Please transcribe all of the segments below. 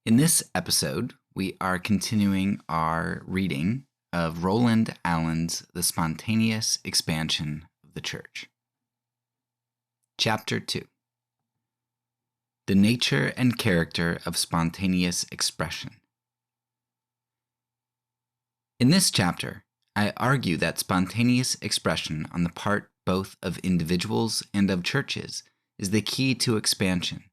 In this episode, we are continuing our reading of Roland Allen's The Spontaneous Expansion of the Church. Chapter 2. The Nature and Character of Spontaneous Expression. In this chapter, I argue that spontaneous expression on the part both of individuals and of churches is the key to expansion,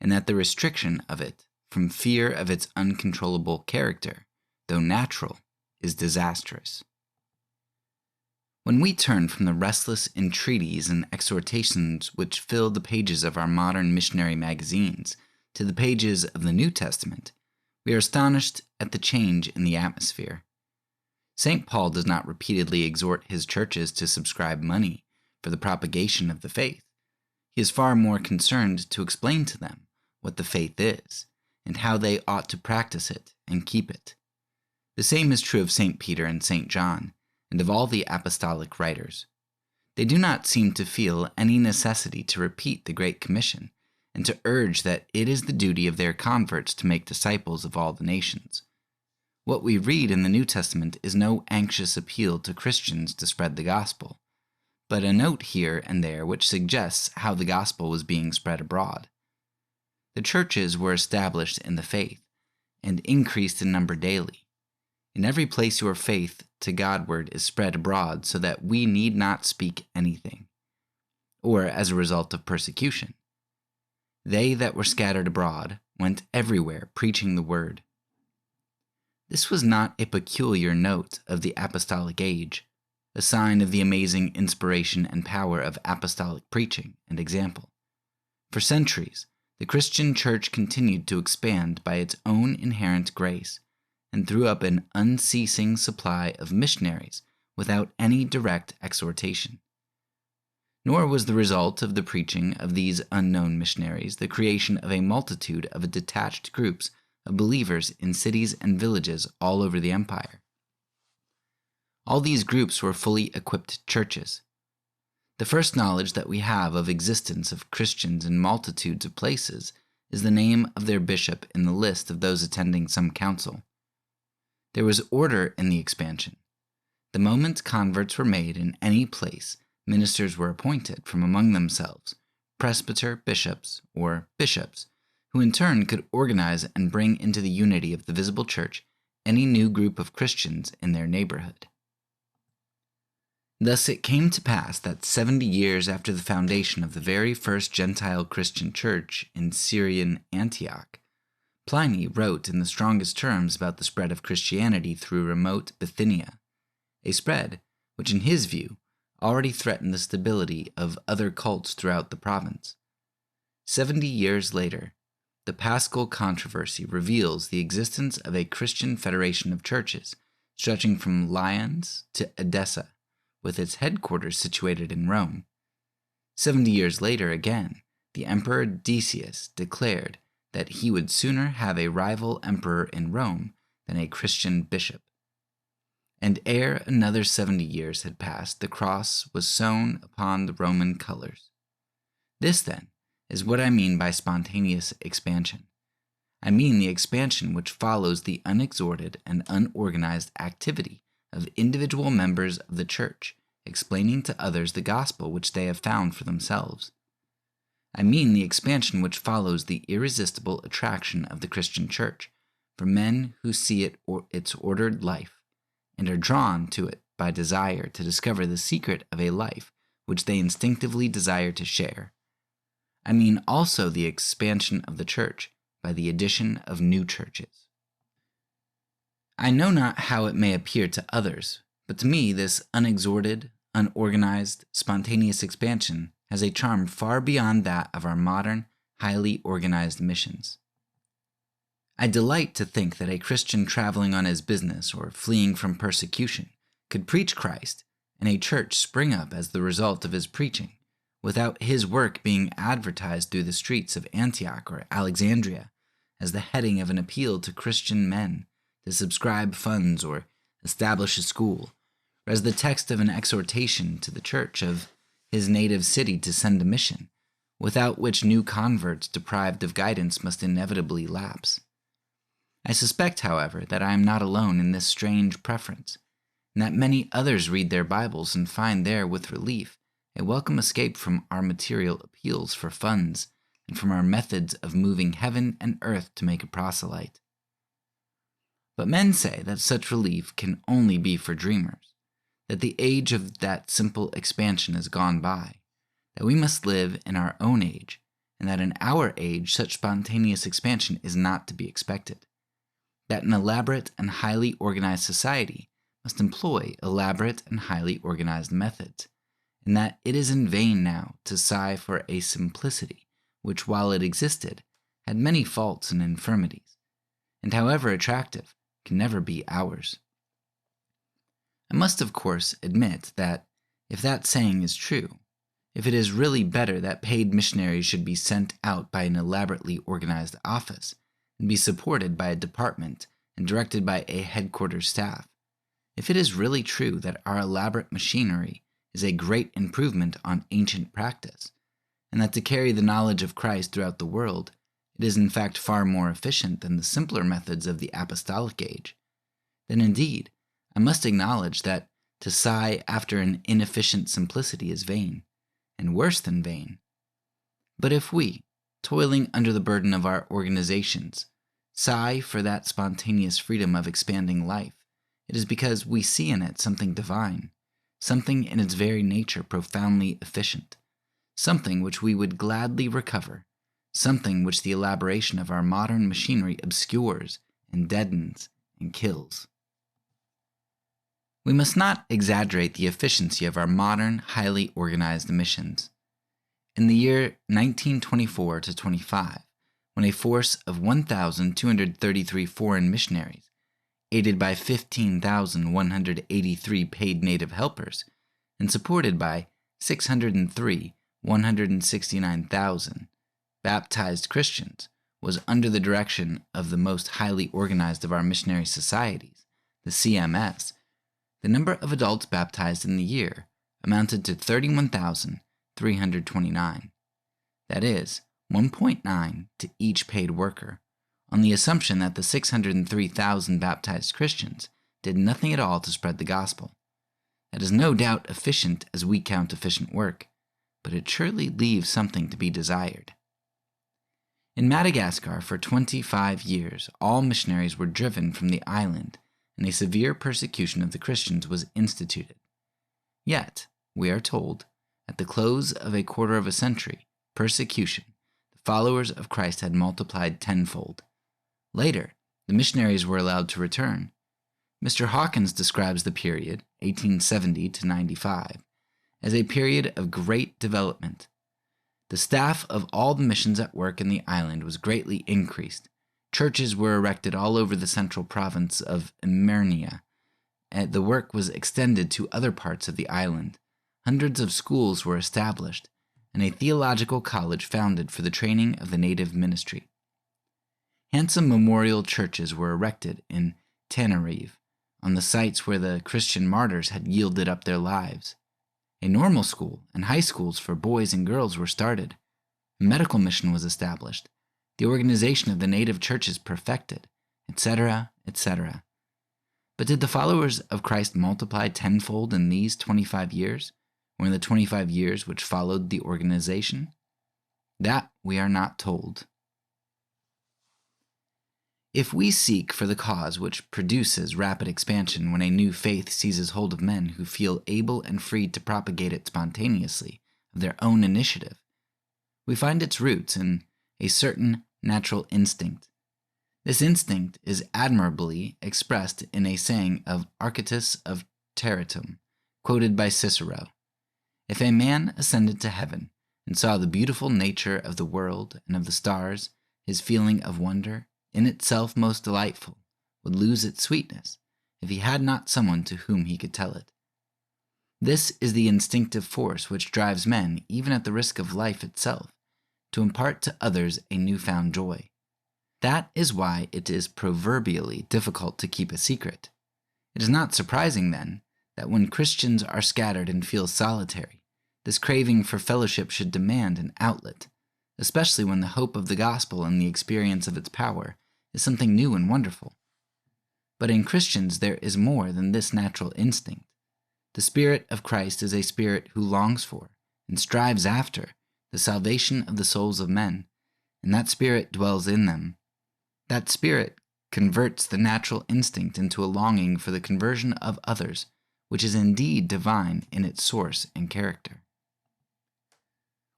and that the restriction of it from fear of its uncontrollable character, though natural, is disastrous. When we turn from the restless entreaties and exhortations which fill the pages of our modern missionary magazines to the pages of the New Testament, we are astonished at the change in the atmosphere. St. Paul does not repeatedly exhort his churches to subscribe money for the propagation of the faith. He is far more concerned to explain to them what the faith is, and how they ought to practice it and keep it. The same is true of St. Peter and St. John, and of all the apostolic writers. They do not seem to feel any necessity to repeat the Great Commission, and to urge that it is the duty of their converts to make disciples of all the nations. What we read in the New Testament is no anxious appeal to Christians to spread the gospel, but a note here and there which suggests how the gospel was being spread abroad. The churches were established in the faith, and increased in number daily. In every place your faith to Godward is spread abroad, so that we need not speak anything, or as a result of persecution. They that were scattered abroad went everywhere preaching the word. This was not a peculiar note of the apostolic age, a sign of the amazing inspiration and power of apostolic preaching and example. For centuries, the Christian church continued to expand by its own inherent grace, and threw up an unceasing supply of missionaries without any direct exhortation. Nor was the result of the preaching of these unknown missionaries the creation of a multitude of detached groups of believers in cities and villages all over the empire. All these groups were fully equipped churches. The first knowledge that we have of existence of Christians in multitudes of places is the name of their bishop in the list of those attending some council. There was order in the expansion. The moment converts were made in any place, ministers were appointed from among themselves, presbyter bishops, or bishops, who in turn could organize and bring into the unity of the visible church any new group of Christians in their neighborhood. Thus it came to pass that 70 years after the foundation of the very first Gentile Christian church in Syrian Antioch, Pliny wrote in the strongest terms about the spread of Christianity through remote Bithynia, a spread which in his view already threatened the stability of other cults throughout the province. 70 years later, the Paschal controversy reveals the existence of a Christian federation of churches stretching from Lyons to Edessa, with its headquarters situated in Rome. 70 years later again, the Emperor Decius declared that he would sooner have a rival emperor in Rome than a Christian bishop. And ere another 70 years had passed, the cross was sewn upon the Roman colors. This, then, is what I mean by spontaneous expansion. I mean the expansion which follows the unexhorted and unorganized activity of individual members of the church, explaining to others the gospel which they have found for themselves. I mean the expansion which follows the irresistible attraction of the Christian church for men who see its ordered life, and are drawn to it by desire to discover the secret of a life which they instinctively desire to share. I mean also the expansion of the church by the addition of new churches. I know not how it may appear to others, but to me this unexhorted, unorganized, spontaneous expansion has a charm far beyond that of our modern, highly organized missions. I delight to think that a Christian traveling on his business or fleeing from persecution could preach Christ, and a church spring up as the result of his preaching, without his work being advertised through the streets of Antioch or Alexandria as the heading of an appeal to Christian men to subscribe funds or establish a school, or as the text of an exhortation to the church of his native city to send a mission, without which new converts deprived of guidance must inevitably lapse. I suspect, however, that I am not alone in this strange preference, and that many others read their Bibles and find there, with relief, a welcome escape from our material appeals for funds and from our methods of moving heaven and earth to make a proselyte. But men say that such relief can only be for dreamers, that the age of that simple expansion is gone by, that we must live in our own age, and that in our age such spontaneous expansion is not to be expected, that an elaborate and highly organized society must employ elaborate and highly organized methods, and that it is in vain now to sigh for a simplicity which, while it existed, had many faults and infirmities, and however attractive, can never be ours. I must, of course, admit that, if that saying is true, if it is really better that paid missionaries should be sent out by an elaborately organized office, and be supported by a department and directed by a headquarters staff, if it is really true that our elaborate machinery is a great improvement on ancient practice, and that to carry the knowledge of Christ throughout the world, it is in fact far more efficient than the simpler methods of the apostolic age, then indeed I must acknowledge that to sigh after an inefficient simplicity is vain, and worse than vain. But if we, toiling under the burden of our organizations, sigh for that spontaneous freedom of expanding life, it is because we see in it something divine, something in its very nature profoundly efficient, something which we would gladly recover, something which the elaboration of our modern machinery obscures and deadens and kills. We must not exaggerate the efficiency of our modern, highly organized missions. In the year 1924 to 25, when a force of 1,233 foreign missionaries, aided by 15,183 paid native helpers, and supported by 603,169,000 baptized Christians, was under the direction of the most highly organized of our missionary societies, the CMS, the number of adults baptized in the year amounted to 31,329. That is, 1.9 to each paid worker, on the assumption that the 603,000 baptized Christians did nothing at all to spread the gospel. That is no doubt efficient as we count efficient work, but it surely leaves something to be desired. In Madagascar, for 25 years, all missionaries were driven from the island, and a severe persecution of the Christians was instituted. Yet, we are told, at the close of a quarter of a century, persecution, the followers of Christ had multiplied tenfold. Later, the missionaries were allowed to return. Mr. Hawkins describes the period, 1870 to 95, as a period of great development. The staff of all the missions at work in the island was greatly increased. Churches were erected all over the central province of Imernia, and the work was extended to other parts of the island. Hundreds of schools were established, and a theological college founded for the training of the native ministry. Handsome memorial churches were erected in Tenerife, on the sites where the Christian martyrs had yielded up their lives. A normal school and high schools for boys and girls were started. A medical mission was established. The organization of the native churches perfected, etc., etc. But did the followers of Christ multiply tenfold in these 25 years, or in the 25 years which followed the organization? That we are not told. If we seek for the cause which produces rapid expansion when a new faith seizes hold of men who feel able and free to propagate it spontaneously, of their own initiative, we find its roots in a certain natural instinct. This instinct is admirably expressed in a saying of Archytas of Tarentum, quoted by Cicero. If a man ascended to heaven and saw the beautiful nature of the world and of the stars, his feeling of wonder, in itself most delightful, would lose its sweetness if he had not someone to whom he could tell it. This is the instinctive force which drives men, even at the risk of life itself, to impart to others a newfound joy. That is why it is proverbially difficult to keep a secret. It is not surprising, then, that when Christians are scattered and feel solitary, this craving for fellowship should demand an outlet, especially when the hope of the gospel and the experience of its power is something new and wonderful. But in Christians there is more than this natural instinct. The Spirit of Christ is a spirit who longs for and strives after the salvation of the souls of men, and that Spirit dwells in them. That Spirit converts the natural instinct into a longing for the conversion of others, which is indeed divine in its source and character.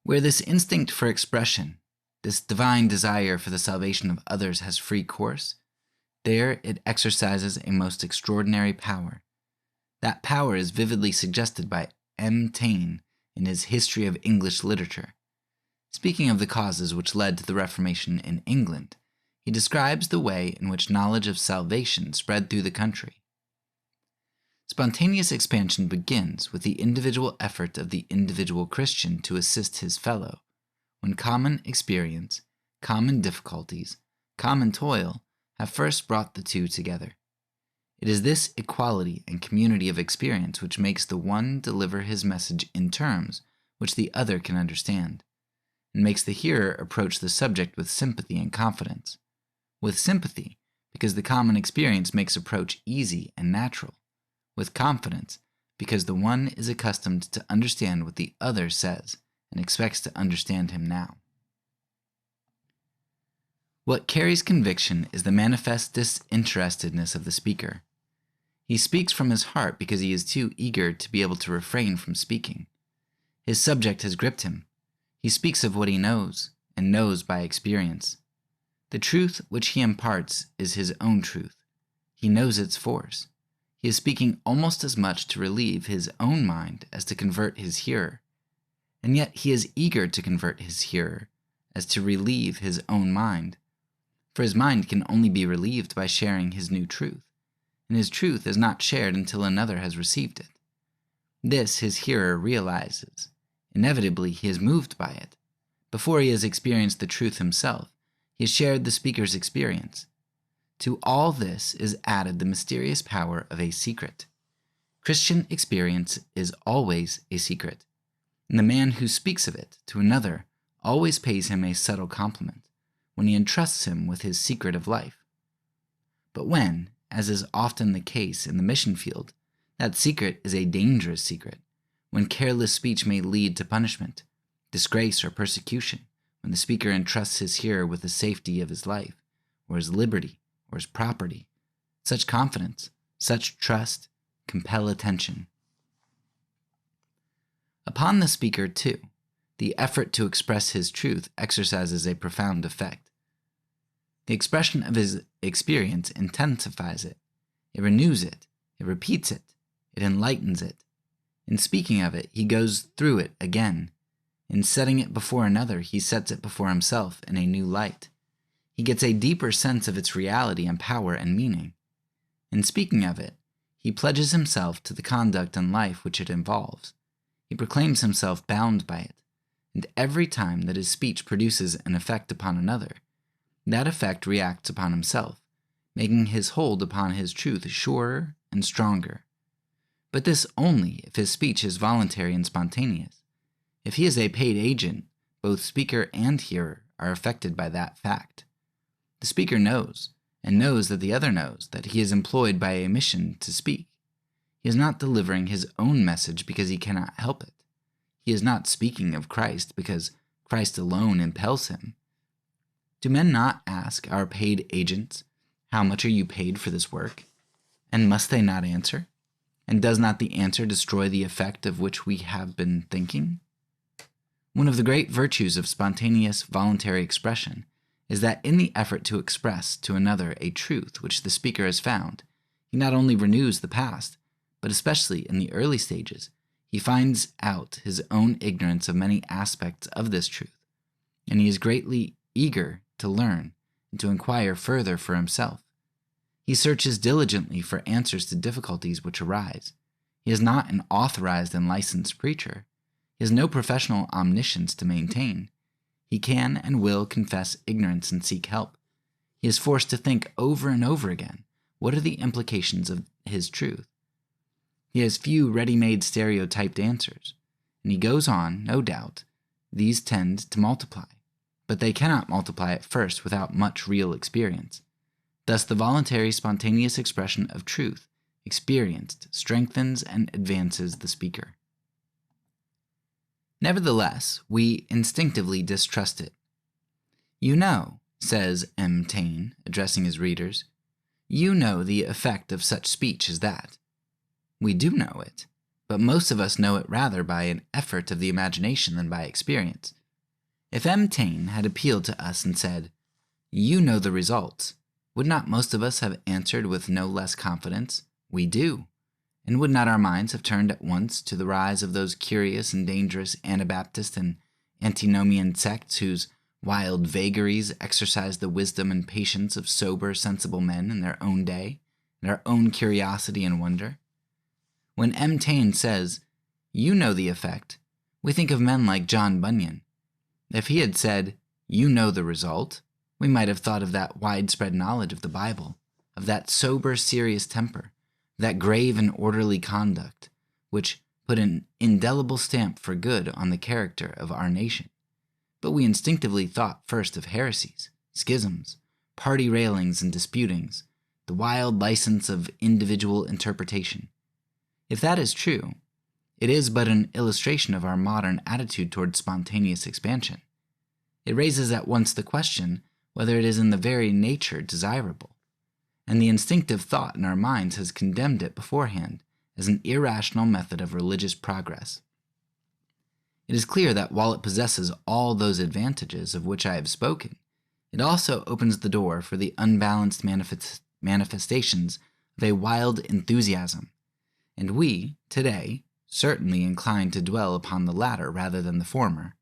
Where this instinct for expression, this divine desire for the salvation of others has free course, there it exercises a most extraordinary power. That power is vividly suggested by M. Taine in his History of English Literature. Speaking of the causes which led to the Reformation in England, he describes the way in which knowledge of salvation spread through the country. Spontaneous expansion begins with the individual effort of the individual Christian to assist his fellow, when common experience, common difficulties, common toil have first brought the two together. It is this equality and community of experience which makes the one deliver his message in terms which the other can understand, and makes the hearer approach the subject with sympathy and confidence. With sympathy, because the common experience makes approach easy and natural. With confidence, because the one is accustomed to understand what the other says and expects to understand him now. What carries conviction is the manifest disinterestedness of the speaker. He speaks from his heart because he is too eager to be able to refrain from speaking. His subject has gripped him. He speaks of what he knows, and knows by experience. The truth which he imparts is his own truth. He knows its force. He is speaking almost as much to relieve his own mind as to convert his hearer. And yet he is eager to convert his hearer as to relieve his own mind. For his mind can only be relieved by sharing his new truth, and his truth is not shared until another has received it. This his hearer realizes. Inevitably he is moved by it. Before he has experienced the truth himself, he has shared the speaker's experience. To all this is added the mysterious power of a secret. Christian experience is always a secret, and the man who speaks of it to another always pays him a subtle compliment when he entrusts him with his secret of life. But when, as is often the case in the mission field, that secret is a dangerous secret, when careless speech may lead to punishment, disgrace, or persecution, when the speaker entrusts his hearer with the safety of his life, or his liberty, or his property, such confidence, such trust, compel attention. Upon the speaker, too, the effort to express his truth exercises a profound effect. The expression of his experience intensifies it, it renews it, it repeats it, it enlightens it. In speaking of it, he goes through it again. In setting it before another, he sets it before himself in a new light. He gets a deeper sense of its reality and power and meaning. In speaking of it, he pledges himself to the conduct and life which it involves. He proclaims himself bound by it, and every time that his speech produces an effect upon another, that effect reacts upon himself, making his hold upon his truth surer and stronger. But this only if his speech is voluntary and spontaneous. If he is a paid agent, both speaker and hearer are affected by that fact. The speaker knows, and knows that the other knows, that he is employed by a mission to speak. He is not delivering his own message because he cannot help it. He is not speaking of Christ because Christ alone impels him. Do men not ask our paid agents, "How much are you paid for this work?" And must they not answer? And does not the answer destroy the effect of which we have been thinking? One of the great virtues of spontaneous, voluntary expression is that in the effort to express to another a truth which the speaker has found, he not only renews the past, but especially in the early stages, he finds out his own ignorance of many aspects of this truth, and he is greatly eager to learn and to inquire further for himself. He searches diligently for answers to difficulties which arise. He is not an authorized and licensed preacher. He has no professional omniscience to maintain. He can and will confess ignorance and seek help. He is forced to think over and over again, what are the implications of his truth? He has few ready-made stereotyped answers, and he goes on, no doubt. These tend to multiply, but they cannot multiply at first without much real experience. Thus, the voluntary, spontaneous expression of truth experienced strengthens and advances the speaker. Nevertheless, we instinctively distrust it. "You know," says M. Taine, addressing his readers, "you know the effect of such speech as that." We do know it, but most of us know it rather by an effort of the imagination than by experience. If M. Taine had appealed to us and said, "You know the results," would not most of us have answered with no less confidence, "We do"? And would not our minds have turned at once to the rise of those curious and dangerous Anabaptist and antinomian sects whose wild vagaries exercised the wisdom and patience of sober, sensible men in their own day, and our own curiosity and wonder? When M. Taine says, "You know the effect," we think of men like John Bunyan. If he had said, "You know the result," we might have thought of that widespread knowledge of the Bible, of that sober, serious temper, that grave and orderly conduct, which put an indelible stamp for good on the character of our nation. But we instinctively thought first of heresies, schisms, party railings and disputings, the wild license of individual interpretation. If that is true, it is but an illustration of our modern attitude toward spontaneous expansion. It raises at once the question whether it is in the very nature desirable, and the instinctive thought in our minds has condemned it beforehand as an irrational method of religious progress. It is clear that while it possesses all those advantages of which I have spoken, it also opens the door for the unbalanced manifestations of a wild enthusiasm, and we, today, certainly incline to dwell upon the latter rather than the former.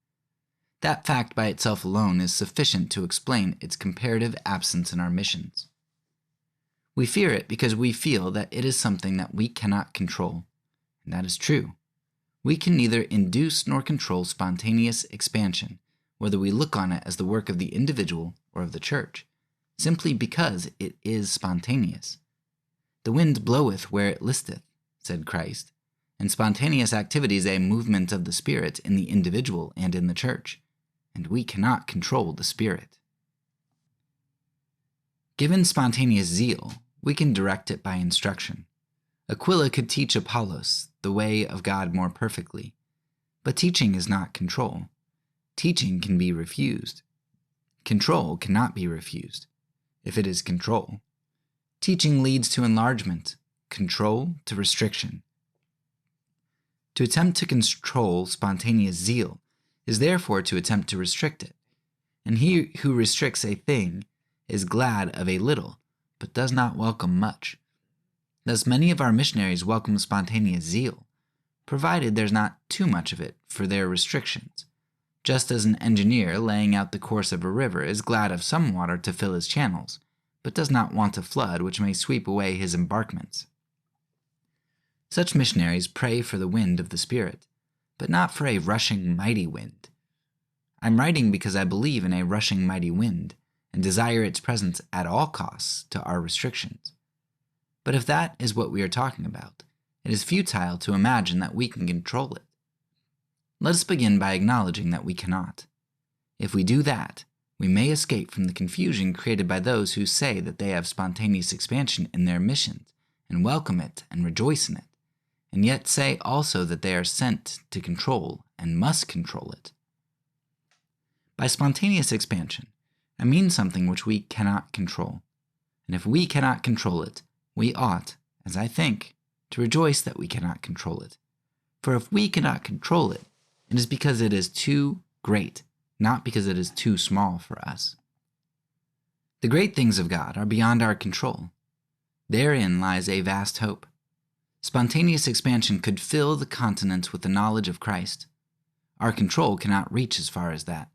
That fact by itself alone is sufficient to explain its comparative absence in our missions. We fear it because we feel that it is something that we cannot control, and that is true. We can neither induce nor control spontaneous expansion, whether we look on it as the work of the individual or of the church, simply because it is spontaneous. "The wind bloweth where it listeth," said Christ, and spontaneous activity is a movement of the Spirit in the individual and in the church, and we cannot control the Spirit. Given spontaneous zeal, we can direct it by instruction. Aquila could teach Apollos the way of God more perfectly, but teaching is not control. Teaching can be refused. Control cannot be refused, if it is control. Teaching leads to enlargement, control to restriction. To attempt to control spontaneous zeal is therefore to attempt to restrict it, and he who restricts a thing is glad of a little, but does not welcome much. Thus many of our missionaries welcome spontaneous zeal, provided there's not too much of it for their restrictions, just as an engineer laying out the course of a river is glad of some water to fill his channels, but does not want a flood which may sweep away his embankments. Such missionaries pray for the wind of the Spirit, but not for a rushing mighty wind. I'm writing because I believe in a rushing mighty wind, and desire its presence at all costs to our restrictions. But if that is what we are talking about, it is futile to imagine that we can control it. Let us begin by acknowledging that we cannot. If we do that, we may escape from the confusion created by those who say that they have spontaneous expansion in their missions, and welcome it and rejoice in it, and yet say also that they are sent to control and must control it. By spontaneous expansion, I mean something which we cannot control, and if we cannot control it, we ought, as I think, to rejoice that we cannot control it. For if we cannot control it, it is because it is too great, not because it is too small for us. The great things of God are beyond our control. Therein lies a vast hope. Spontaneous expansion could fill the continents with the knowledge of Christ. Our control cannot reach as far as that.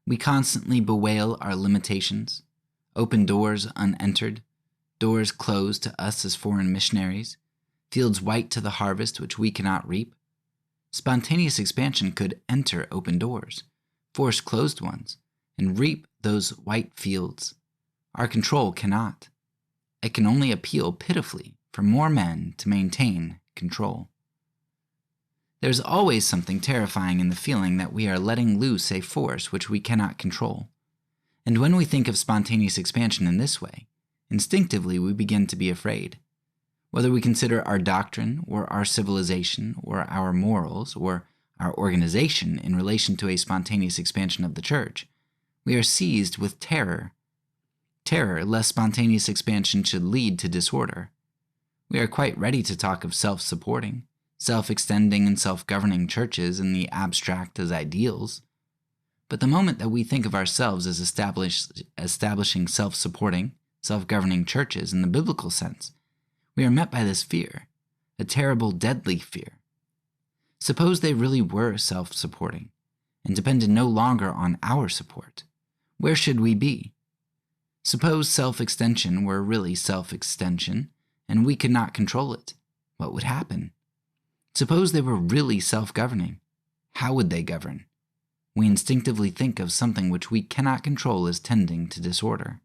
We constantly bewail our limitations, open doors unentered, doors closed to us as foreign missionaries, fields white to the harvest which we cannot reap. Spontaneous expansion could enter open doors, force closed ones, and reap those white fields. Our control cannot. It can only appeal pitifully for more men to maintain control. There is always something terrifying in the feeling that we are letting loose a force which we cannot control. And when we think of spontaneous expansion in this way, Instinctively, we begin to be afraid. Whether we consider our doctrine, or our civilization, or our morals, or our organization in relation to a spontaneous expansion of the church, we are seized with terror. Terror lest spontaneous expansion should lead to disorder. We are quite ready to talk of self-supporting, self-extending, and self-governing churches in the abstract as ideals. But the moment that we think of ourselves as establishing self-supporting, self-governing churches in the biblical sense, we are met by this fear, a terrible, deadly fear. Suppose they really were self-supporting and depended no longer on our support. Where should we be? Suppose self-extension were really self-extension and we could not control it. What would happen? Suppose they were really self-governing. How would they govern? We instinctively think of something which we cannot control as tending to disorder.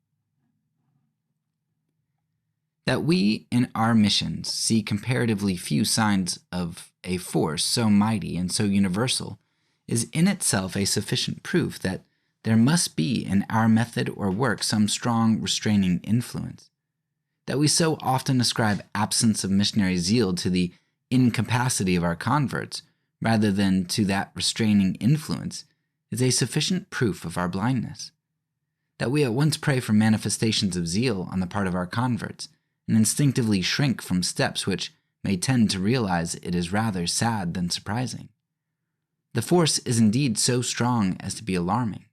That we in our missions see comparatively few signs of a force so mighty and so universal is in itself a sufficient proof that there must be in our method or work some strong restraining influence. That we so often ascribe absence of missionary zeal to the incapacity of our converts rather than to that restraining influence is a sufficient proof of our blindness. That we at once pray for manifestations of zeal on the part of our converts and instinctively shrink from steps which may tend to realize it is rather sad than surprising. The force is indeed so strong as to be alarming.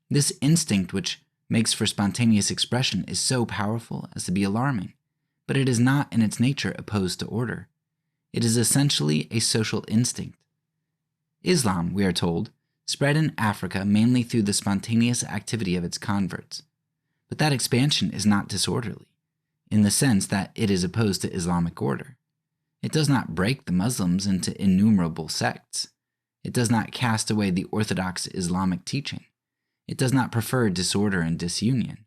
This instinct which makes for spontaneous expression is so powerful as to be alarming, but it is not in its nature opposed to order. It is essentially a social instinct. Islam, we are told, spread in Africa mainly through the spontaneous activity of its converts. But that expansion is not disorderly, in the sense that it is opposed to Islamic order. It does not break the Muslims into innumerable sects. It does not cast away the orthodox Islamic teaching. It does not prefer disorder and disunion.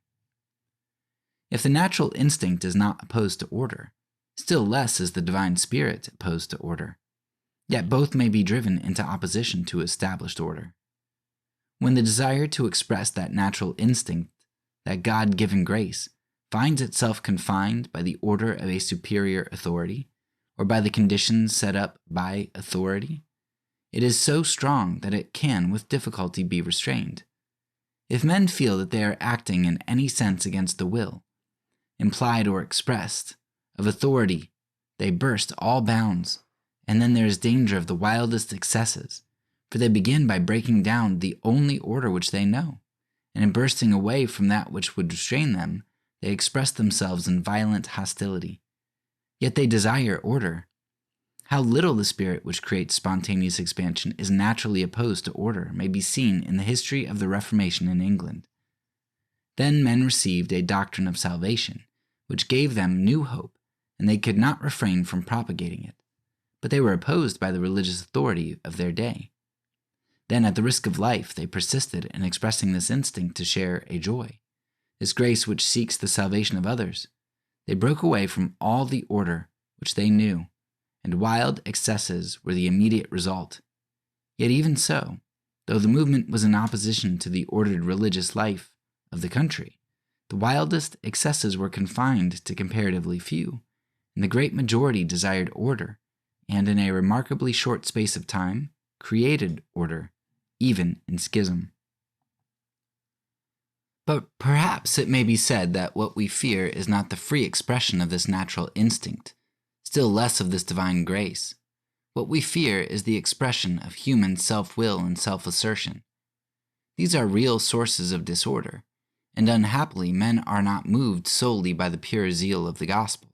If the natural instinct is not opposed to order, still less is the divine spirit opposed to order. Yet both may be driven into opposition to established order. When the desire to express that natural instinct, that God-given grace, finds itself confined by the order of a superior authority, or by the conditions set up by authority, it is so strong that it can with difficulty be restrained. If men feel that they are acting in any sense against the will, implied or expressed, of authority, they burst all bounds, and then there is danger of the wildest excesses, for they begin by breaking down the only order which they know, and in bursting away from that which would restrain them, they express themselves in violent hostility. Yet they desire order. How little the spirit which creates spontaneous expansion is naturally opposed to order may be seen in the history of the Reformation in England. Then men received a doctrine of salvation, which gave them new hope, and they could not refrain from propagating it. But they were opposed by the religious authority of their day. Then, at the risk of life, they persisted in expressing this instinct to share a joy, this grace which seeks the salvation of others. They broke away from all the order which they knew, and wild excesses were the immediate result. Yet even so, though the movement was in opposition to the ordered religious life of the country, the wildest excesses were confined to comparatively few, and the great majority desired order, and in a remarkably short space of time, created order, even in schism. But perhaps it may be said that what we fear is not the free expression of this natural instinct, still less of this divine grace. What we fear is the expression of human self-will and self-assertion. These are real sources of disorder, and unhappily men are not moved solely by the pure zeal of the gospel.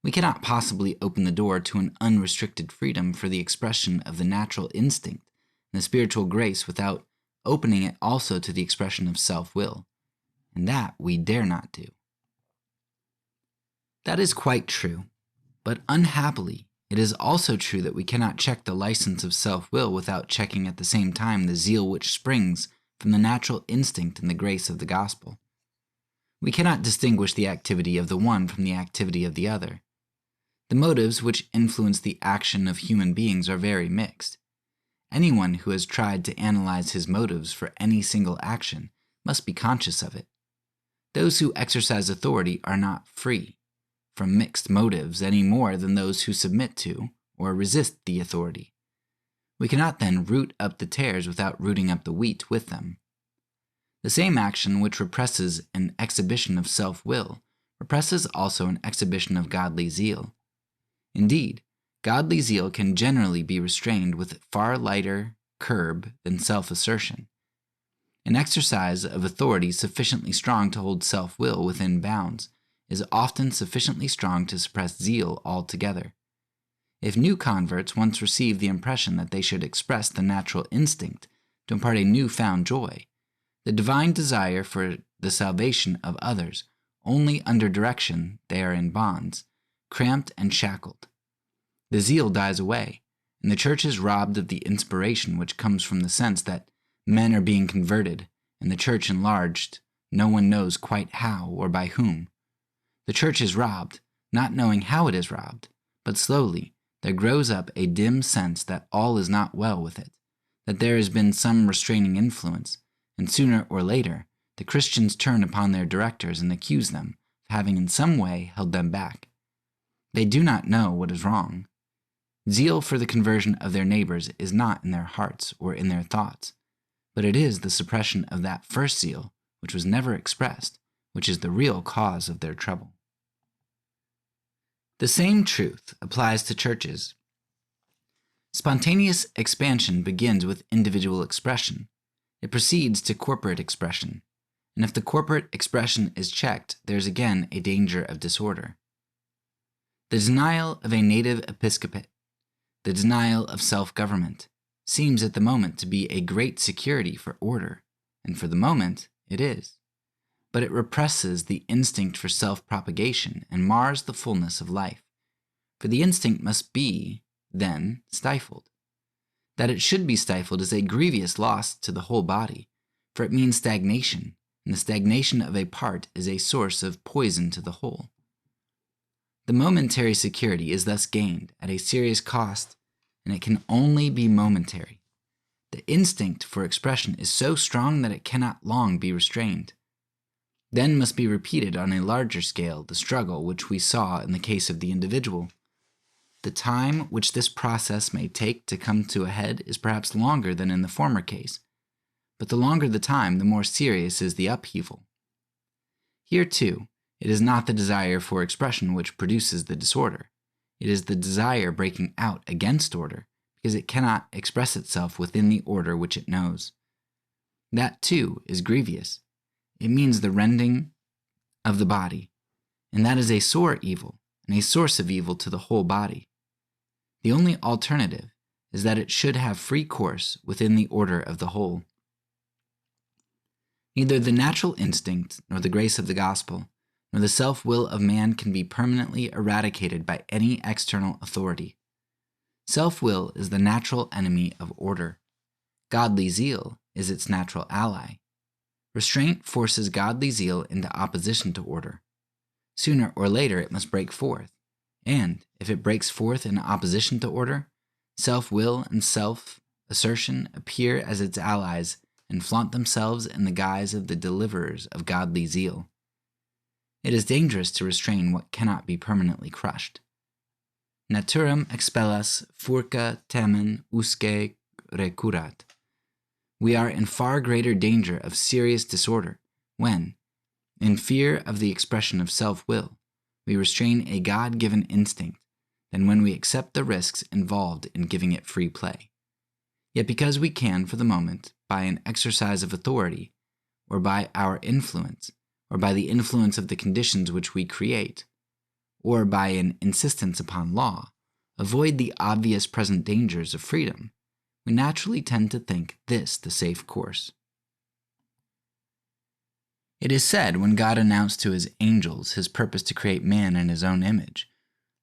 We cannot possibly open the door to an unrestricted freedom for the expression of the natural instinct and the spiritual grace without opening it also to the expression of self-will, and that we dare not do. That is quite true, but unhappily, it is also true that we cannot check the license of self-will without checking at the same time the zeal which springs from the natural instinct and the grace of the gospel. We cannot distinguish the activity of the one from the activity of the other. The motives which influence the action of human beings are very mixed. Anyone who has tried to analyze his motives for any single action must be conscious of it. Those who exercise authority are not free from mixed motives any more than those who submit to or resist the authority. We cannot then root up the tares without rooting up the wheat with them. The same action which represses an exhibition of self-will represses also an exhibition of godly zeal. Indeed, godly zeal can generally be restrained with far lighter curb than self-assertion. An exercise of authority sufficiently strong to hold self-will within bounds is often sufficiently strong to suppress zeal altogether. If new converts once receive the impression that they should express the natural instinct to impart a new-found joy, the divine desire for the salvation of others, only under direction they are in bonds, cramped and shackled, the zeal dies away, and the church is robbed of the inspiration which comes from the sense that men are being converted, and the church enlarged, no one knows quite how or by whom. The church is robbed, not knowing how it is robbed, but slowly there grows up a dim sense that all is not well with it, that there has been some restraining influence, and sooner or later the Christians turn upon their directors and accuse them of having in some way held them back. They do not know what is wrong. Zeal for the conversion of their neighbors is not in their hearts or in their thoughts, but it is the suppression of that first zeal, which was never expressed, which is the real cause of their trouble. The same truth applies to churches. Spontaneous expansion begins with individual expression. It proceeds to corporate expression, and if the corporate expression is checked, there is again a danger of disorder. The denial of a native episcopate, the denial of self-government, seems at the moment to be a great security for order, and for the moment it is. But it represses the instinct for self-propagation and mars the fullness of life. For the instinct must be, then, stifled. That it should be stifled is a grievous loss to the whole body, for it means stagnation, and the stagnation of a part is a source of poison to the whole. The momentary security is thus gained at a serious cost, and it can only be momentary. The instinct for expression is so strong that it cannot long be restrained. Then must be repeated on a larger scale the struggle which we saw in the case of the individual. The time which this process may take to come to a head is perhaps longer than in the former case, but the longer the time, the more serious is the upheaval. Here, too, it is not the desire for expression which produces the disorder. It is the desire breaking out against order, because it cannot express itself within the order which it knows. That, too, is grievous. It means the rending of the body, and that is a sore evil, and a source of evil to the whole body. The only alternative is that it should have free course within the order of the whole. Neither the natural instinct, nor the grace of the gospel, nor the self-will of man can be permanently eradicated by any external authority. Self-will is the natural enemy of order. Godly zeal is its natural ally. Restraint forces godly zeal into opposition to order. Sooner or later it must break forth, and, if it breaks forth in opposition to order, self-will and self-assertion appear as its allies and flaunt themselves in the guise of the deliverers of godly zeal. It is dangerous to restrain what cannot be permanently crushed. Naturam expellas furca tamen usque recurat. We are in far greater danger of serious disorder when, in fear of the expression of self-will, we restrain a God-given instinct than when we accept the risks involved in giving it free play. Yet because we can, for the moment, by an exercise of authority, or by our influence, or by the influence of the conditions which we create, or by an insistence upon law, avoid the obvious present dangers of freedom, we naturally tend to think this the safe course. It is said when God announced to his angels his purpose to create man in his own image,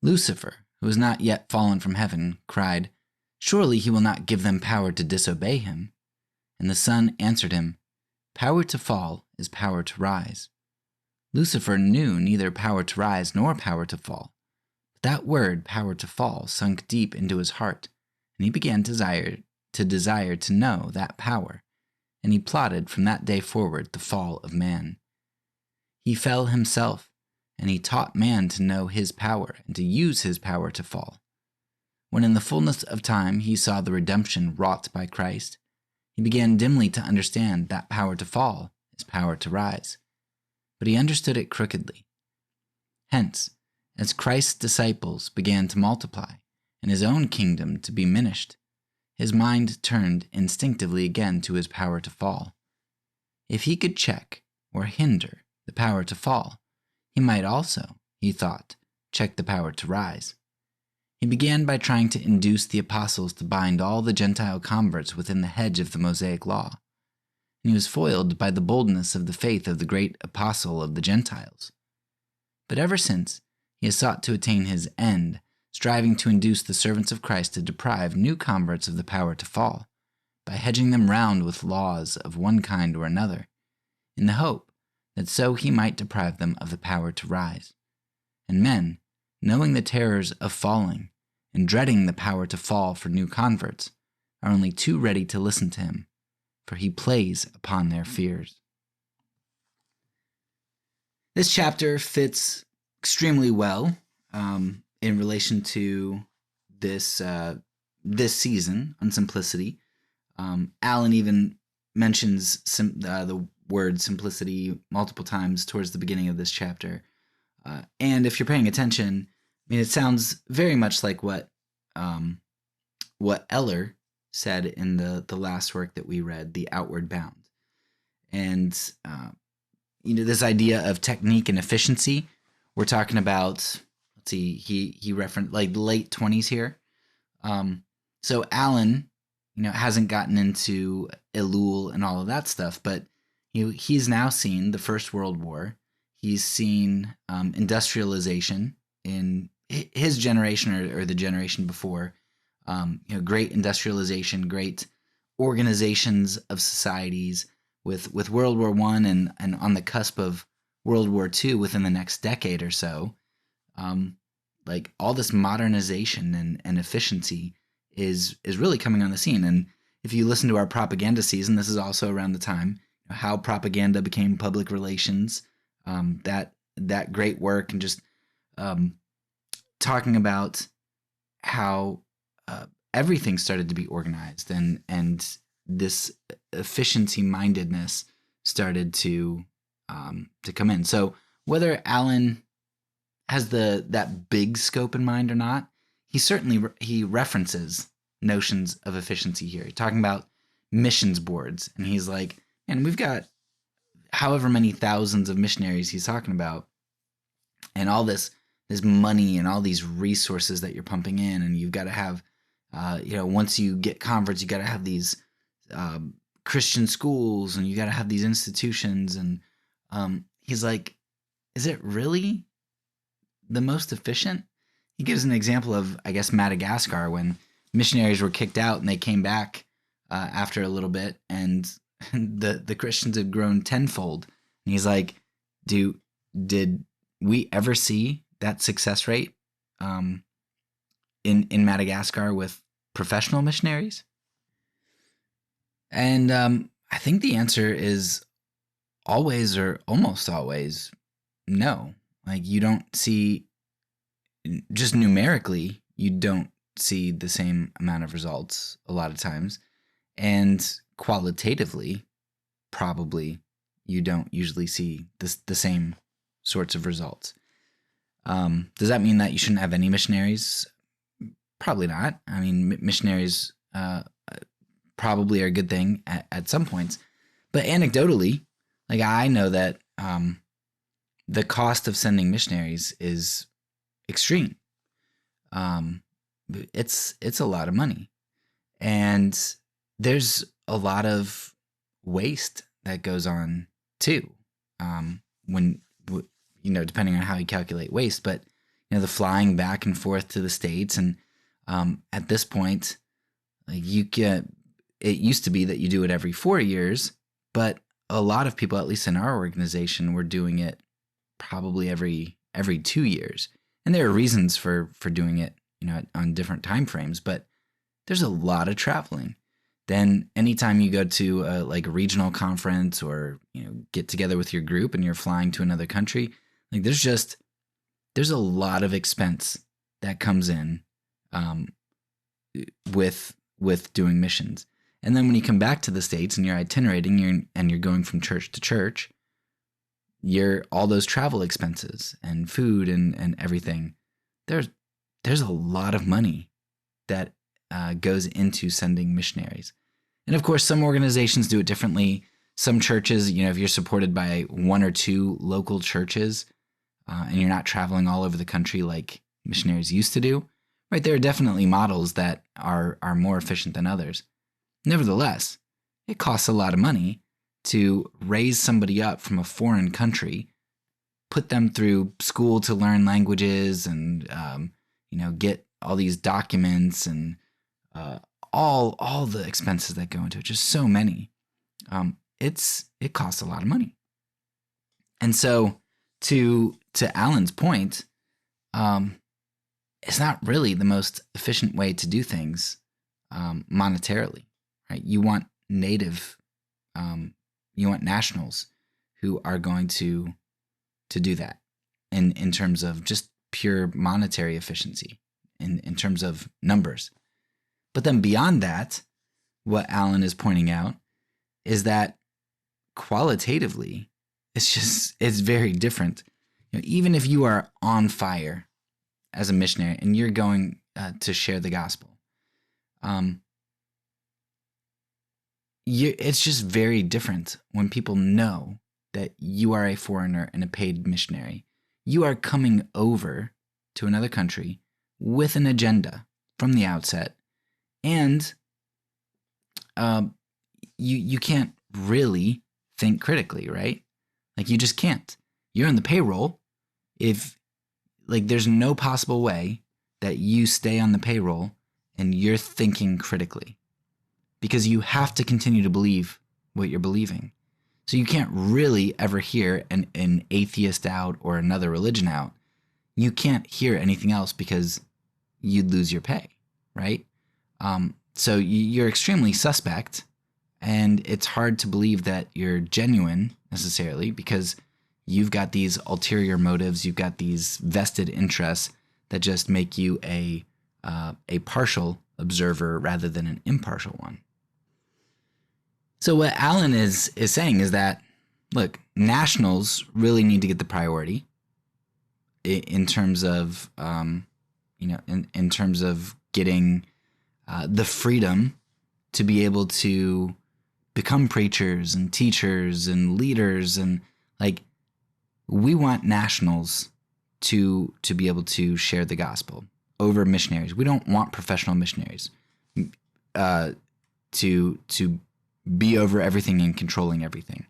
Lucifer, who was not yet fallen from heaven, cried, "Surely he will not give them power to disobey him." And the Son answered him, "Power to fall is power to rise." Lucifer knew neither power to rise nor power to fall. But that word, power to fall, sunk deep into his heart, and he began to desire to know that power, and he plotted from that day forward the fall of man. He fell himself, and he taught man to know his power and to use his power to fall. When in the fullness of time he saw the redemption wrought by Christ, he began dimly to understand that power to fall is power to rise. But he understood it crookedly. Hence, as Christ's disciples began to multiply and his own kingdom to be diminished, his mind turned instinctively again to his power to fall. If he could check or hinder the power to fall, he might also, he thought, check the power to rise. He began by trying to induce the apostles to bind all the Gentile converts within the hedge of the Mosaic law, and he was foiled by the boldness of the faith of the great apostle of the Gentiles. But ever since, he has sought to attain his end, striving to induce the servants of Christ to deprive new converts of the power to fall, by hedging them round with laws of one kind or another, in the hope that so he might deprive them of the power to rise. And men, knowing the terrors of falling and dreading the power to fall for new converts, are only too ready to listen to him, for he plays upon their fears. This chapter fits extremely well in relation to this season on simplicity. Alan even mentions the word simplicity multiple times towards the beginning of this chapter. And if you're paying attention, I mean, it sounds very much like what Eller said in the last work that we read, The Outward Bound. And, this idea of technique and efficiency, we're talking about, let's see, he referenced like late 20s here. So Alan, hasn't gotten into Elul and all of that stuff, but he's now seen the First World War. He's seen industrialization in his generation or the generation before. Great industrialization, great organizations of societies with World War I and on the cusp of World War II within the next decade or so. Like all this modernization and efficiency is really coming on the scene. And if you listen to our propaganda season, this is also around the time how propaganda became public relations, that great work, and just talking about how everything started to be organized and this efficiency mindedness started to come in. So whether Alan has that big scope in mind or not, he references notions of efficiency here. He's talking about missions boards, and he's like, and we've got however many thousands of missionaries he's talking about, and all this money and all these resources that you're pumping in, and you've got to have, once you get converts, you got to have these Christian schools, and you got to have these institutions, and he's like, is it really the most efficient? He gives an example of, I guess, Madagascar, when missionaries were kicked out and they came back after a little bit, and the Christians had grown tenfold. And he's like, did we ever see that success rate in Madagascar with professional missionaries? And I think the answer is always, or almost always, no. Like, you don't see, just numerically, you don't see the same amount of results a lot of times. And qualitatively, probably, you don't usually see the same sorts of results. Does that mean that you shouldn't have any missionaries? Probably not. I mean, missionaries probably are a good thing at some points. But anecdotally, like, I know that the cost of sending missionaries is extreme. It's a lot of money. And there's a lot of waste that goes on too. When depending on how you calculate waste, but the flying back and forth to the States, and at this point, like, it used to be that you do it every 4 years, but a lot of people, at least in our organization, were doing it probably every 2 years. And there are reasons for doing it, on different time frames, but there's a lot of traveling. then anytime you go to a regional conference or get together with your group and you're flying to another country, there's a lot of expense that comes in with doing missions. And then when you come back to the States and you're itinerating and you're going from church to church, all those travel expenses and food and everything, there's a lot of money that goes into sending missionaries. And of course, some organizations do it differently. Some churches, if you're supported by one or two local churches and you're not traveling all over the country like missionaries used to do, right? There are definitely models that are more efficient than others. Nevertheless, it costs a lot of money to raise somebody up from a foreign country, put them through school to learn languages and, get all these documents and all the expenses that go into it, just so many. It costs a lot of money. And so to Alan's point, it's not really the most efficient way to do things monetarily, right? You want nationals who are going to do that in terms of just pure monetary efficiency, in terms of numbers. But then beyond that, what Alan is pointing out is that qualitatively, it's very different. Even if you are on fire as a missionary and you're going to share the gospel, it's just very different when people know that you are a foreigner and a paid missionary. You are coming over to another country with an agenda from the outset, and you can't really think critically, right? You just can't. You're on the payroll. There's no possible way that you stay on the payroll and you're thinking critically, because you have to continue to believe what you're believing. So you can't really ever hear an atheist out or another religion out. You can't hear anything else because you'd lose your pay, right? So you're extremely suspect, and it's hard to believe that you're genuine necessarily, because you've got these ulterior motives, you've got these vested interests that just make you a partial observer rather than an impartial one. So what Alan is saying is that, look, nationals really need to get the priority in terms of, in terms of getting the freedom to be able to become preachers and teachers and leaders, and we want nationals to be able to share the gospel over missionaries. We don't want professional missionaries to be over everything and controlling everything.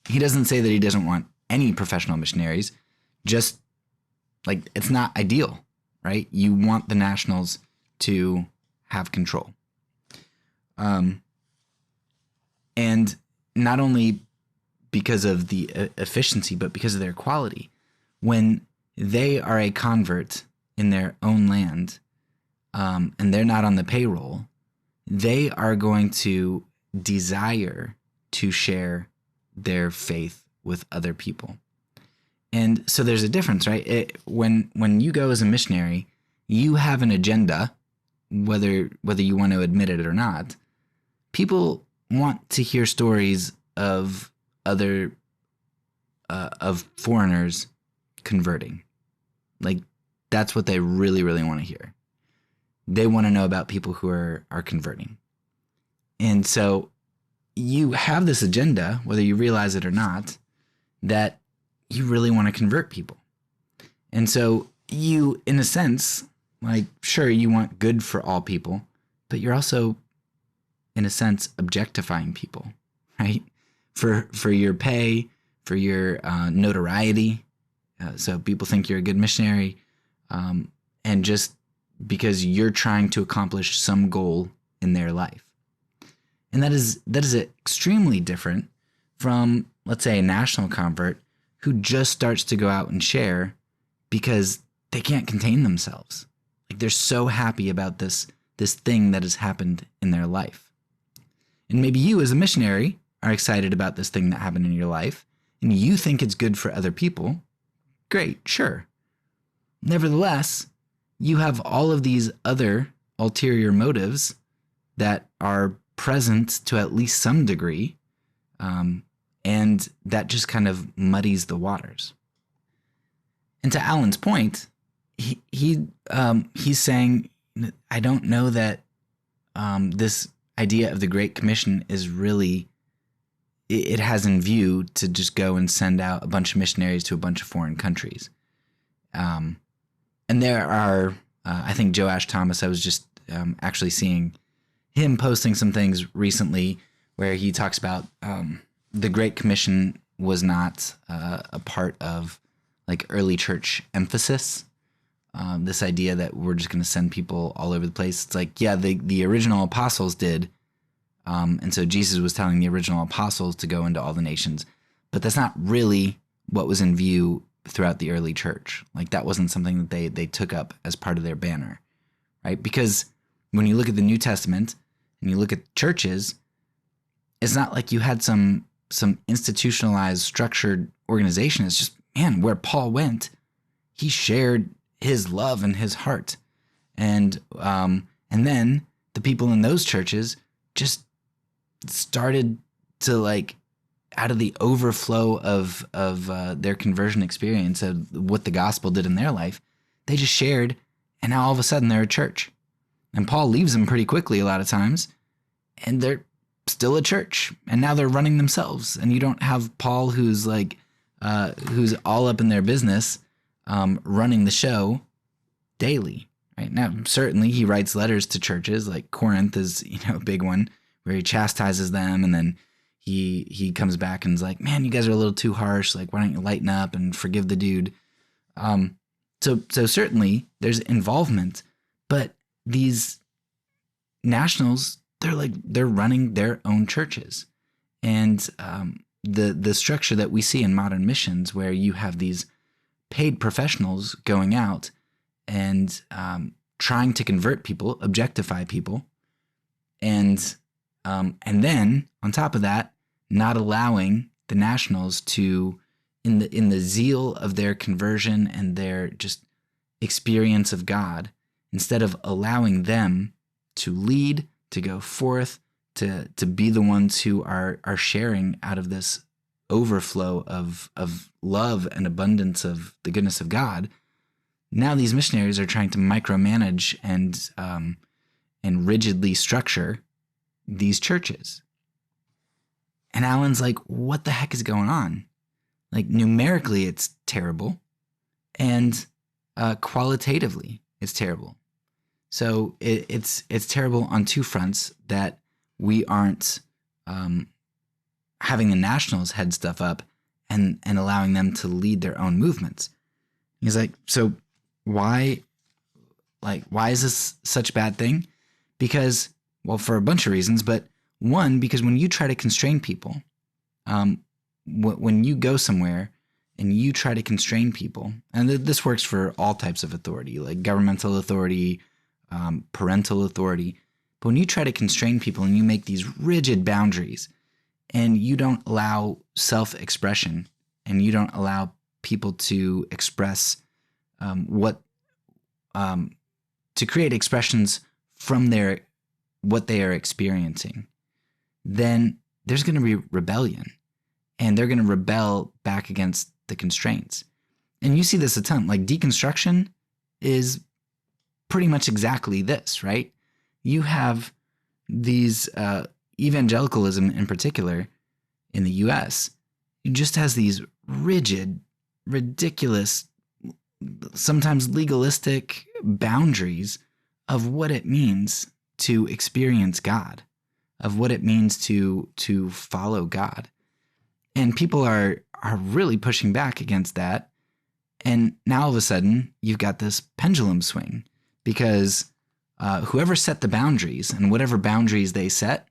He doesn't say that he doesn't want any professional missionaries, just it's not ideal, right? You want the nationals to have control. And not only because of the efficiency, but because of their quality. When they are a convert in their own land, and they're not on the payroll, they are going to desire to share their faith with other people. And so there's a difference, right? When you go as a missionary, you have an agenda, whether you want to admit it or not. People want to hear stories of of foreigners converting. That's what they really, really want to hear. They want to know about people who are converting. And so you have this agenda, whether you realize it or not, that you really want to convert people. And so you, in a sense, sure, you want good for all people, but you're also, in a sense, objectifying people, right? For your pay, for your notoriety. So people think you're a good missionary, and just because you're trying to accomplish some goal in their life. And that is extremely different from, let's say, a national convert who just starts to go out and share because they can't contain themselves. They're so happy about this thing that has happened in their life. And maybe you as a missionary are excited about this thing that happened in your life and you think it's good for other people. Great, sure. Nevertheless, you have all of these other ulterior motives that are present to at least some degree, and that just kind of muddies the waters. And to Alan's point, he's saying, I don't know that this idea of the Great Commission is really, it has in view to just go and send out a bunch of missionaries to a bunch of foreign countries. And there are, I think Joash Thomas, I was just actually seeing him posting some things recently where he talks about the Great Commission was not a part of like early church emphasis. This idea that we're just going to send people all over the place. It's like, yeah, the original apostles did. And so Jesus was telling the original apostles to go into all the nations. But that's not really what was in view throughout the early church. Like that wasn't something that they took up as part of their banner, right? Because when you look at the New Testament and you look at churches, it's not like you had some institutionalized, structured organization. It's just, man, where Paul went, he shared his love and his heart. And then the people in those churches just started to, like, out of the overflow of their conversion experience of what the gospel did in their life, they just shared, and now all of a sudden they're a church. And Paul leaves them pretty quickly a lot of times, and they're still a church, and now they're running themselves. And you don't have Paul who's like who's all up in their business, running the show daily. Right now, certainly he writes letters to churches, like Corinth is, a big one, where he chastises them, and then he comes back and is like, man, you guys are a little too harsh. Like, why don't you lighten up and forgive the dude? So certainly there's involvement, but these nationals, they're running their own churches. And the structure that we see in modern missions, where you have these paid professionals going out and trying to convert people, objectify people, and then on top of that, not allowing the nationals to, in the zeal of their conversion and their just experience of God, instead of allowing them to lead, to go forth, to be the ones who are sharing out of this overflow of love and abundance of the goodness of God. Now these missionaries are trying to micromanage and rigidly structure these churches. And Alan's like, what the heck is going on? Like, numerically, it's terrible. And qualitatively, it's terrible. So it's terrible on two fronts, that we aren't having the nationals head stuff up and allowing them to lead their own movements. He's like, so why is this such a bad thing? Because, well, for a bunch of reasons, but one, because when you try to constrain people, when you go somewhere and you try to constrain people, and this works for all types of authority, like governmental authority, parental authority, but when you try to constrain people and you make these rigid boundaries and you don't allow self-expression and you don't allow people to express to create expressions from what they are experiencing, then there's going to be rebellion, and they're going to rebel back against the constraints. And you see this a ton. Like, deconstruction is pretty much exactly this, right? You have these evangelicalism in particular in the U.S. It just has these rigid, ridiculous, sometimes legalistic boundaries of what it means to experience God, of what it means to follow God. And people are really pushing back against that. And now all of a sudden you've got this pendulum swing, because whoever set the boundaries, and whatever boundaries they set,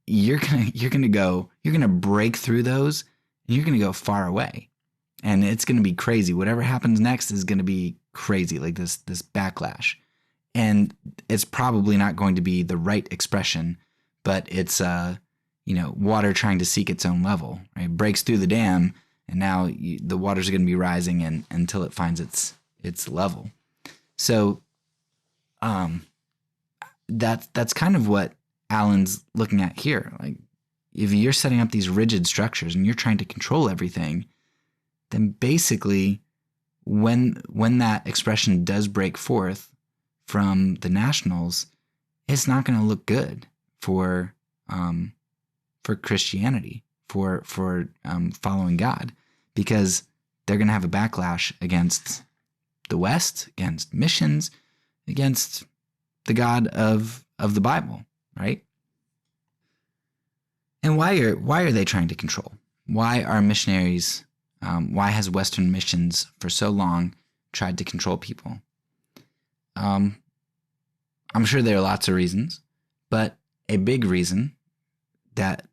you're gonna break through those, and you're gonna go far away. And it's gonna be crazy. Whatever happens next is gonna be crazy, like this backlash. And it's probably not going to be the right expression, but it's water trying to seek its own level. Right? It breaks through the dam, and now the waters are going to be rising until it finds its level. So, that's kind of what Alan's looking at here. Like, if you're setting up these rigid structures and you're trying to control everything, then basically, when that expression does break forth from the nationals, it's not going to look good for Christianity, for following God, because they're going to have a backlash against the West, against missions, against the God of the Bible, right? And why are they trying to control? Why are missionaries? Why has Western missions for so long tried to control people? I'm sure there are lots of reasons, but a big reason that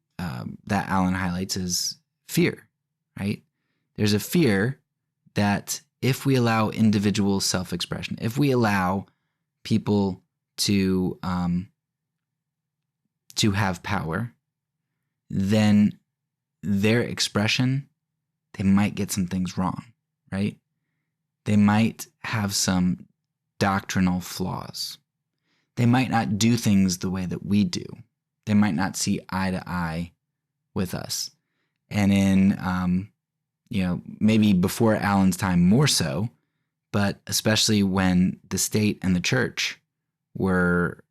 Alan highlights is fear, right? There's a fear that if we allow individual self-expression, if we allow people to have power, then their expression, they might get some things wrong, right? They might have some doctrinal flaws. They might not do things the way that we do. They might not see eye to eye with us. And in, maybe before Alan's time more so, but especially when the state and the church were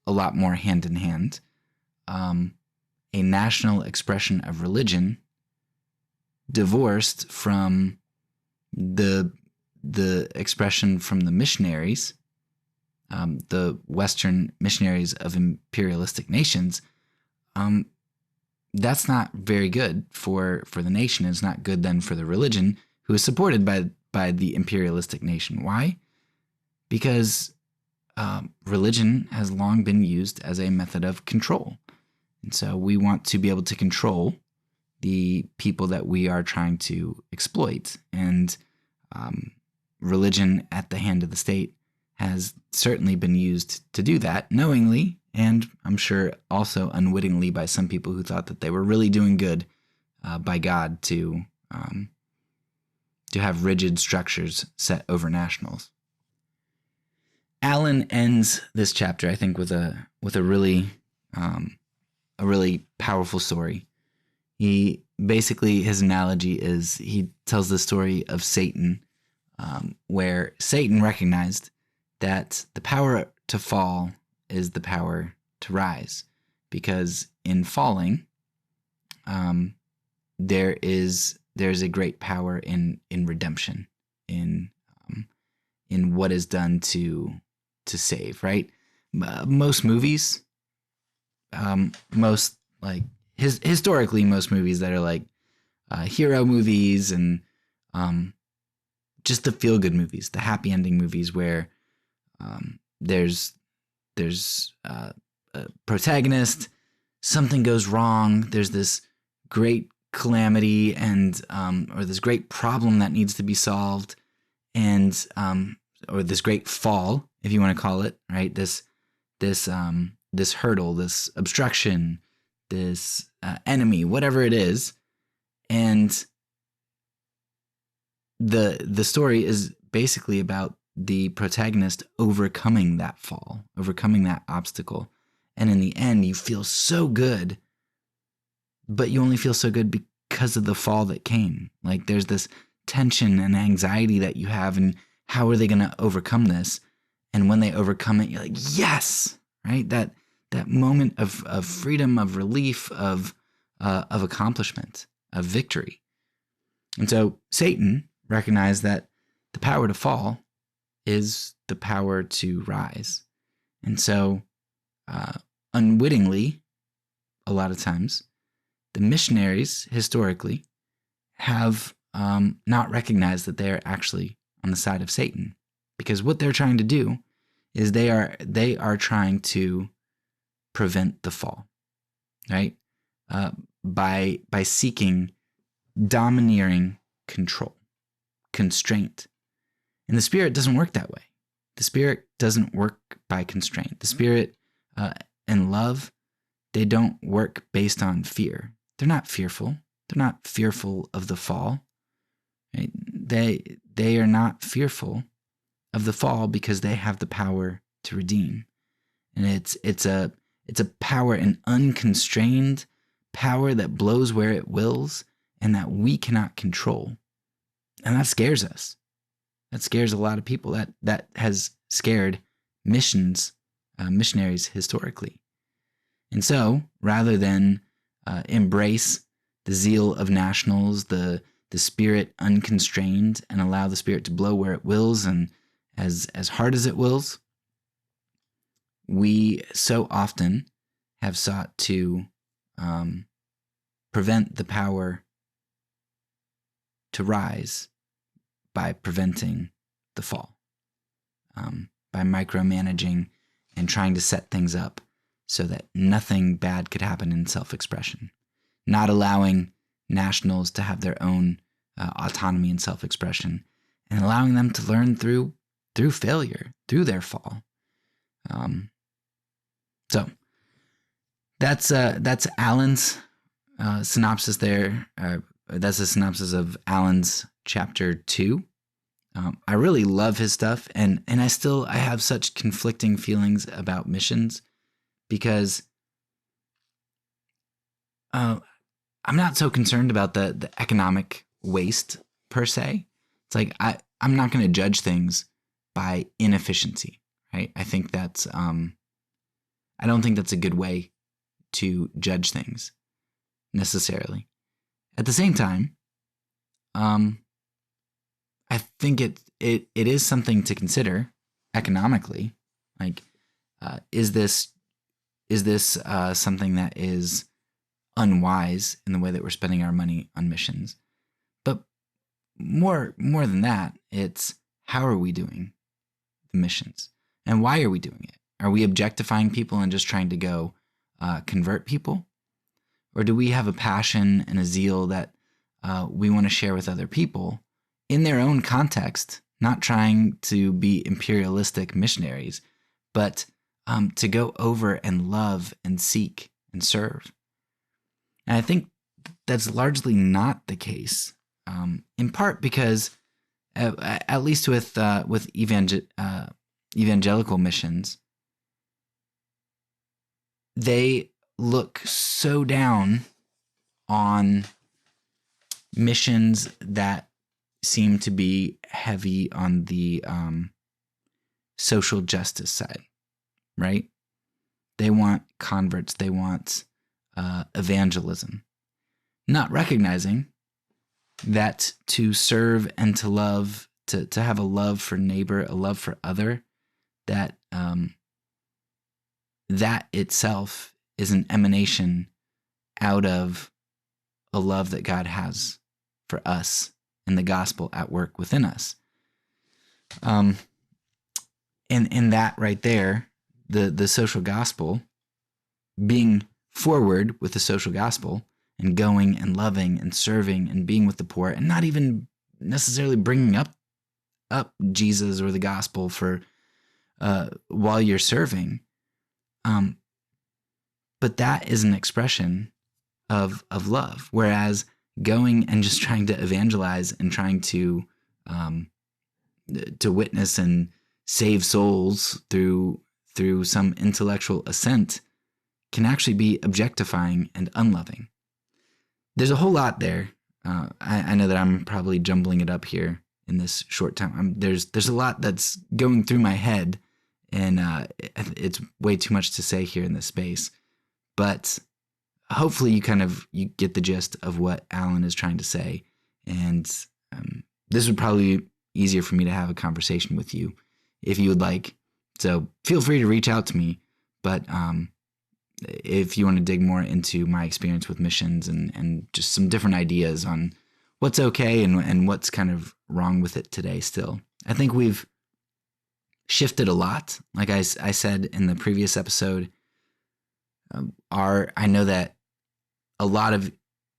a lot more hand in hand, a national expression of religion divorced from the expression from the missionaries, the Western missionaries of imperialistic nations, that's not very good for the nation. It's not good then for the religion, who is supported by the imperialistic nation. Why? Because religion has long been used as a method of control. And so we want to be able to control the people that we are trying to exploit. And religion at the hand of the state has certainly been used to do that, knowingly, and I'm sure also unwittingly by some people who thought that they were really doing good by God to have rigid structures set over nationals. Alan ends this chapter, I think, with a really powerful story. He basically, his analogy is, he tells the story of Satan, where Satan recognized that the power to fall is the power to rise, because in falling, there's a great power in redemption, in what is done to save. Right? Most movies, historically, most movies that are like hero movies and just the feel good movies, the happy ending movies where there's a protagonist, something goes wrong, there's this great calamity and or this great problem that needs to be solved, and or this great fall, if you want to call it, right? This hurdle, this obstruction, this enemy, whatever it is, and the story is basically about the protagonist overcoming that fall, overcoming that obstacle. And in the end, you feel so good, but you only feel so good because of the fall that came. Like, there's this tension and anxiety that you have, and how are they going to overcome this? And when they overcome it, you're like, yes, right? That moment of freedom, of relief, of accomplishment, of victory. And so Satan recognized that the power to fall is the power to rise. And so unwittingly, a lot of times, the missionaries historically have not recognized that they are actually on the side of Satan, because what they're trying to do is they are trying to prevent the fall, right? By seeking domineering control, constraint. And the Spirit doesn't work that way. The Spirit doesn't work by constraint. The Spirit and love, they don't work based on fear. They're not fearful. They're not fearful of the fall. Right? They are not fearful of the fall because they have the power to redeem. And it's a power, an unconstrained power that blows where it wills and that we cannot control. And that scares us. That scares a lot of people. That has scared missionaries historically. And so, rather than embrace the zeal of nationals, the Spirit unconstrained, and allow the Spirit to blow where it wills and as hard as it wills, we so often have sought to prevent the power to rise by preventing the fall, by micromanaging and trying to set things up so that nothing bad could happen in self-expression, not allowing nationals to have their own autonomy and self-expression, and allowing them to learn through failure, through their fall. So that's Alan's synopsis there. That's a synopsis of Alan's chapter 2. I really love his stuff, and I have such conflicting feelings about missions because I'm not so concerned about the economic waste per se. It's like I'm not going to judge things by inefficiency, right? I think that's I don't think that's a good way to judge things necessarily. At the same time, I think it is something to consider economically. Like, is this something that is unwise in the way that we're spending our money on missions? But more than that, it's how are we doing the missions, and why are we doing it? Are we objectifying people and just trying to go convert people? Or do we have a passion and a zeal that we want to share with other people in their own context, not trying to be imperialistic missionaries, but to go over and love and seek and serve? And I think that's largely not the case, in part because, at least with evangelical missions, they look so down on missions that seem to be heavy on the social justice side, right? They want converts. They want evangelism, not recognizing that to serve and to love, to have a love for neighbor, a love for other, that that itself is an emanation out of a love that God has for us and the gospel at work within us. And that right there, the social gospel, being forward with the social gospel and going and loving and serving and being with the poor and not even necessarily bringing up Jesus or the gospel for while you're serving. But that is an expression of love, whereas going and just trying to evangelize and trying to witness and save souls through some intellectual assent can actually be objectifying and unloving. There's a whole lot there. I know that I'm probably jumbling it up here in this short time. There's a lot that's going through my head, and it's way too much to say here in this space. But hopefully you get the gist of what Alan is trying to say. And this would probably be easier for me to have a conversation with you if you would like. So feel free to reach out to me. But if you want to dig more into my experience with missions and just some different ideas on what's okay and what's kind of wrong with it today still. I think we've shifted a lot. Like I said in the previous episode, I know that a lot of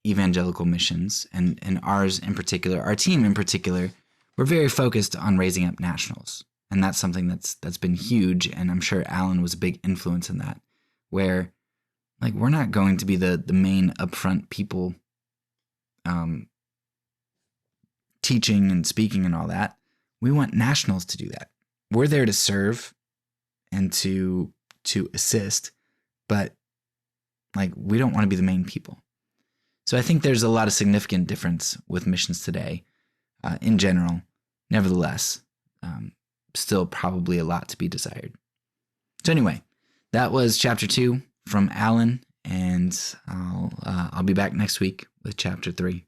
evangelical missions and ours in particular, our team in particular, we're very focused on raising up nationals. And that's something that's been huge. And I'm sure Alan was a big influence in that, where Like, we're not going to be the main upfront people teaching and speaking and all that. We want nationals to do that. We're there to serve and to assist, but like, we don't want to be the main people. So I think there's a lot of significant difference with missions today in general. Nevertheless, still probably a lot to be desired. So anyway, that was chapter 2 from Alan, and I'll be back next week with chapter 3.